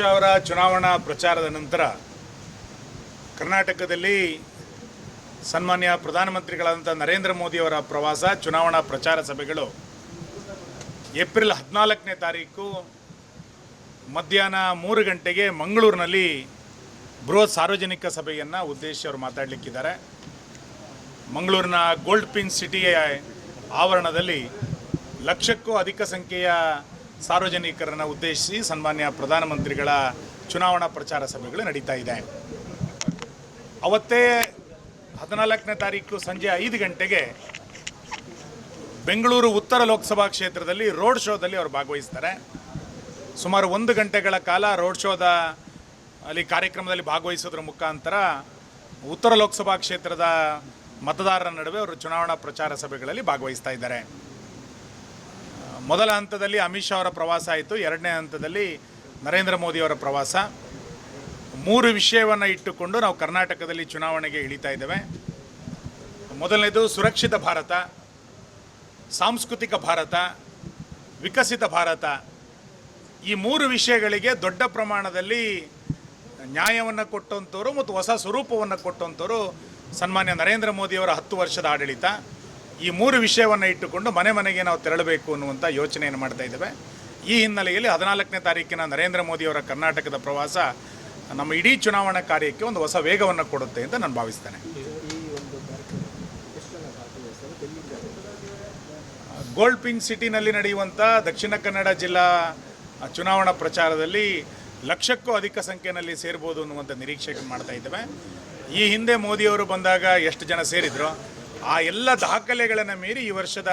ಅವರ ಚುನಾವಣಾ ಪ್ರಚಾರದ ನಂತರ ಕರ್ನಾಟಕದಲ್ಲಿ ಸನ್ಮಾನ್ಯ ಪ್ರಧಾನಮಂತ್ರಿಗಳಾದಂಥ ನರೇಂದ್ರ ಮೋದಿಯವರ ಪ್ರವಾಸ, ಚುನಾವಣಾ ಪ್ರಚಾರ ಸಭೆಗಳು ಏಪ್ರಿಲ್ 14ನೇ ತಾರೀಕು ಮಧ್ಯಾಹ್ನ 3 ಗಂಟೆಗೆ ಮಂಗಳೂರಿನಲ್ಲಿ ಬೃಹತ್ ಸಾರ್ವಜನಿಕ ಸಭೆಯನ್ನು ಉದ್ದೇಶಿಸಿ ಅವರು ಮಾತಾಡಲಿಕ್ಕಿದ್ದಾರೆ. ಮಂಗಳೂರಿನ ಗೋಲ್ಡ್ ಪಿನ್ ಸಿಟಿಯ ಆವರಣದಲ್ಲಿ ಲಕ್ಷಕ್ಕೂ ಅಧಿಕ ಸಂಖ್ಯೆಯ ಸಾರ್ವಜನಿಕರನ್ನು ಉದ್ದೇಶಿಸಿ ಸನ್ಮಾನ್ಯ ಪ್ರಧಾನಮಂತ್ರಿಗಳ ಚುನಾವಣಾ ಪ್ರಚಾರ ಸಭೆಗಳು ನಡೀತಾ ಇದೆ. ಅವತ್ತೇ 14ನೇ ತಾರೀಕು ಸಂಜೆ 5 ಗಂಟೆಗೆ ಬೆಂಗಳೂರು ಉತ್ತರ ಲೋಕಸಭಾ ಕ್ಷೇತ್ರದಲ್ಲಿ ರೋಡ್ ಶೋದಲ್ಲಿ ಅವರು ಭಾಗವಹಿಸ್ತಾರೆ. ಸುಮಾರು 1 ಗಂಟೆಗಳ ಕಾಲ ರೋಡ್ ಶೋದ ಅಲ್ಲಿ ಕಾರ್ಯಕ್ರಮದಲ್ಲಿ ಭಾಗವಹಿಸೋದ್ರ ಮುಖಾಂತರ ಉತ್ತರ ಲೋಕಸಭಾ ಕ್ಷೇತ್ರದ ಮತದಾರರ ನಡುವೆ ಅವರು ಚುನಾವಣಾ ಪ್ರಚಾರ ಸಭೆಗಳಲ್ಲಿ ಭಾಗವಹಿಸ್ತಾ ಇದ್ದಾರೆ. ಮೊದಲ ಹಂತದಲ್ಲಿ ಅಮಿತ್ ಶಾ ಅವರ ಪ್ರವಾಸ ಆಯಿತು. 2ನೇ ಹಂತದಲ್ಲಿ ನರೇಂದ್ರ ಮೋದಿಯವರ ಪ್ರವಾಸ. 3 ವಿಷಯವನ್ನು ಇಟ್ಟುಕೊಂಡು ನಾವು ಕರ್ನಾಟಕದಲ್ಲಿ ಚುನಾವಣೆಗೆ ಇಳಿತಾ ಇದ್ದೇವೆ. ಮೊದಲನೇದು ಸುರಕ್ಷಿತ ಭಾರತ, ಸಾಂಸ್ಕೃತಿಕ ಭಾರತ, ವಿಕಸಿತ ಭಾರತ. ಈ 3 ವಿಷಯಗಳಿಗೆ ದೊಡ್ಡ ಪ್ರಮಾಣದಲ್ಲಿ ನ್ಯಾಯವನ್ನು ಕೊಟ್ಟಂಥವ್ರು ಮತ್ತು ಹೊಸ ಸ್ವರೂಪವನ್ನು ಕೊಟ್ಟಂಥವ್ರು ಸನ್ಮಾನ್ಯ ನರೇಂದ್ರ ಮೋದಿಯವರ 10 ವರ್ಷದ ಆಡಳಿತ. ಈ 3 ವಿಷಯವನ್ನು ಇಟ್ಟುಕೊಂಡು ಮನೆ ಮನೆಗೆ ನಾವು ತೆರಳಬೇಕು ಅನ್ನುವಂಥ ಯೋಚನೆಯನ್ನು ಮಾಡ್ತಾ ಇದ್ದೇವೆ. ಈ ಹಿನ್ನೆಲೆಯಲ್ಲಿ 14ನೇ ತಾರೀಕಿನ ನರೇಂದ್ರ ಮೋದಿಯವರ ಕರ್ನಾಟಕದ ಪ್ರವಾಸ ನಮ್ಮ ಇಡೀ ಚುನಾವಣಾ ಕಾರ್ಯಕ್ಕೆ ಒಂದು ಹೊಸ ವೇಗವನ್ನು ಕೊಡುತ್ತೆ ಅಂತ ನಾನು ಭಾವಿಸ್ತೇನೆ. ಗೋಲ್ಡ್ ಪಿನ್ ಸಿಟಿನಲ್ಲಿ ನಡೆಯುವಂಥ ದಕ್ಷಿಣ ಕನ್ನಡ ಜಿಲ್ಲಾ ಚುನಾವಣಾ ಪ್ರಚಾರದಲ್ಲಿ ಲಕ್ಷಕ್ಕೂ ಅಧಿಕ ಸಂಖ್ಯೆಯಲ್ಲಿ ಸೇರ್ಬೋದು ಅನ್ನುವಂಥ ನಿರೀಕ್ಷೆ ಮಾಡ್ತಾ ಇದ್ದೇವೆ. ಈ ಹಿಂದೆ ಮೋದಿಯವರು ಬಂದಾಗ ಎಷ್ಟು ಜನ ಸೇರಿದ್ರು, ಆ ಎಲ್ಲ ದಾಖಲೆಗಳನ್ನು ಮೀರಿ ಈ ವರ್ಷದ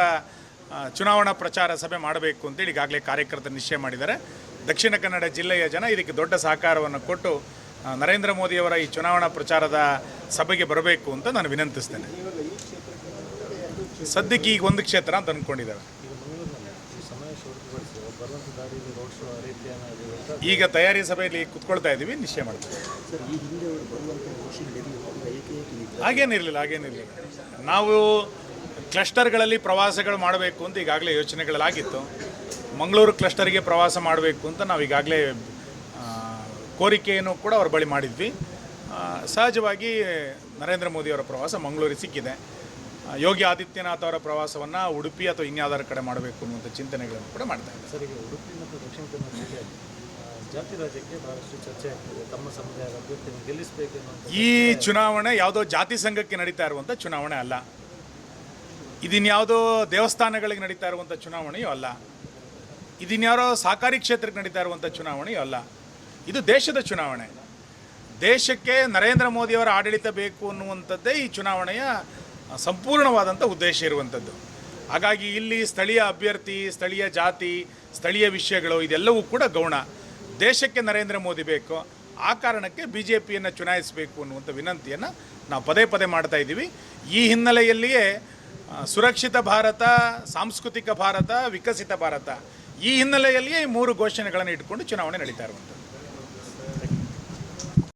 ಚುನಾವಣಾ ಪ್ರಚಾರ ಸಭೆ ಮಾಡಬೇಕು ಅಂತೇಳಿ ಈಗಾಗಲೇ ಕಾರ್ಯಕರ್ತರು ನಿಶ್ಚಯ ಮಾಡಿದ್ದಾರೆ. ದಕ್ಷಿಣ ಕನ್ನಡ ಜಿಲ್ಲೆಯ ಜನ ಇದಕ್ಕೆ ದೊಡ್ಡ ಸಹಕಾರವನ್ನು ಕೊಟ್ಟು ನರೇಂದ್ರ ಮೋದಿಯವರ ಈ ಚುನಾವಣಾ ಪ್ರಚಾರದ ಸಭೆಗೆ ಬರಬೇಕು ಅಂತ ನಾನು ವಿನಂತಿಸ್ತೇನೆ. ಸದ್ಯಕ್ಕೆ ಈಗ 1 ಕ್ಷೇತ್ರ ಅಂತ ಅಂದ್ಕೊಂಡಿದ್ದೇವೆ. ಈಗ ತಯಾರಿ ಸಭೆಯಲ್ಲಿ ಕೂತ್ಕೊಳ್ತಾ ಇದ್ದೀವಿ, ನಿಶ್ಚಯ ಮಾಡ್ತೀವಿ. ಹಾಗೇನಿರಲಿಲ್ಲ. ನಾವು ಕ್ಲಸ್ಟರ್ಗಳಲ್ಲಿ ಪ್ರವಾಸಗಳು ಮಾಡಬೇಕು ಅಂತ ಈಗಾಗಲೇ ಯೋಚನೆಗಳಾಗಿತ್ತು. ಮಂಗಳೂರು ಕ್ಲಸ್ಟರ್ಗೆ ಪ್ರವಾಸ ಮಾಡಬೇಕು ಅಂತ ನಾವು ಈಗಾಗಲೇ ಕೋರಿಕೆಯನ್ನು ಕೂಡ ಅವ್ರ ಬಳಿ ಮಾಡಿದ್ವಿ. ಸಹಜವಾಗಿ ನರೇಂದ್ರ ಮೋದಿಯವರ ಪ್ರವಾಸ ಮಂಗಳೂರಿಗೆ ಸಿಕ್ಕಿದೆ. ಯೋಗಿ ಆದಿತ್ಯನಾಥ್ ಅವರ ಪ್ರವಾಸವನ್ನು ಉಡುಪಿ ಅಥವಾ ಇನ್ಯಾವುದರ ಕಡೆ ಮಾಡಬೇಕು ಅನ್ನುವಂಥ ಚಿಂತನೆಗಳನ್ನು ಕೂಡ ಮಾಡ್ತಾ ಇದ್ದಾರೆ. ಸರ್, ಈಗ ಉಡುಪಿ ಮತ್ತು ದಕ್ಷಿಣ ಕನ್ನಡ ಜಾತಿ ರಾಜ್ಯಕ್ಕೆ ಬಹಳಷ್ಟು ಚರ್ಚೆ ಆಗ್ತದೆ. ತಮ್ಮ ಸಮುದಾಯದ ಅಭ್ಯರ್ಥಿಯನ್ನು ಗೆಲ್ಲಿಸಬೇಕು. ಈ ಚುನಾವಣೆ ಯಾವುದೋ ಜಾತಿ ಸಂಘಕ್ಕೆ ನಡೀತಾ ಇರುವಂಥ ಚುನಾವಣೆ ಅಲ್ಲ. ಇದಿನ್ಯಾವುದೋ ದೇವಸ್ಥಾನಗಳಿಗೆ ನಡೀತಾ ಇರುವಂಥ ಚುನಾವಣೆಯೂ ಅಲ್ಲ. ಇದಿನ್ಯಾರೋ ಸಹಕಾರಿ ಕ್ಷೇತ್ರಕ್ಕೆ ನಡೀತಾ ಇರುವಂಥ ಚುನಾವಣೆಯೂ ಅಲ್ಲ. ಇದು ದೇಶದ ಚುನಾವಣೆ. ದೇಶಕ್ಕೆ ನರೇಂದ್ರ ಮೋದಿಯವರ ಆಡಳಿತ ಬೇಕು ಅನ್ನುವಂಥದ್ದೇ ಈ ಚುನಾವಣೆಯ ಸಂಪೂರ್ಣವಾದಂಥ ಉದ್ದೇಶ ಇರುವಂಥದ್ದು. ಹಾಗಾಗಿ ಇಲ್ಲಿ ಸ್ಥಳೀಯ ಅಭ್ಯರ್ಥಿ, ಸ್ಥಳೀಯ ಜಾತಿ, ಸ್ಥಳೀಯ ವಿಷಯಗಳು ಇದೆಲ್ಲವೂ ಕೂಡ ಗೌಣ. ದೇಶಕ್ಕೆ ನರೇಂದ್ರ ಮೋದಿ ಬೇಕು. ಆ ಕಾರಣಕ್ಕೆ BJPಯನ್ನು ಚುನಾಯಿಸಬೇಕು ಅನ್ನುವಂಥ ವಿನಂತಿಯನ್ನು ನಾವು ಪದೇ ಮಾಡ್ತಾ ಇದ್ದೀವಿ. ಈ ಹಿನ್ನೆಲೆಯಲ್ಲಿಯೇ ಸುರಕ್ಷಿತ ಭಾರತ, ಸಾಂಸ್ಕೃತಿಕ ಭಾರತ, ವಿಕಸಿತ ಭಾರತ, ಈ ಹಿನ್ನೆಲೆಯಲ್ಲಿಯೇ ಈ 3 ಘೋಷಣೆಗಳನ್ನು ಇಟ್ಕೊಂಡು ಚುನಾವಣೆ ನಡೀತಾ ಇರುವಂಥದ್ದು.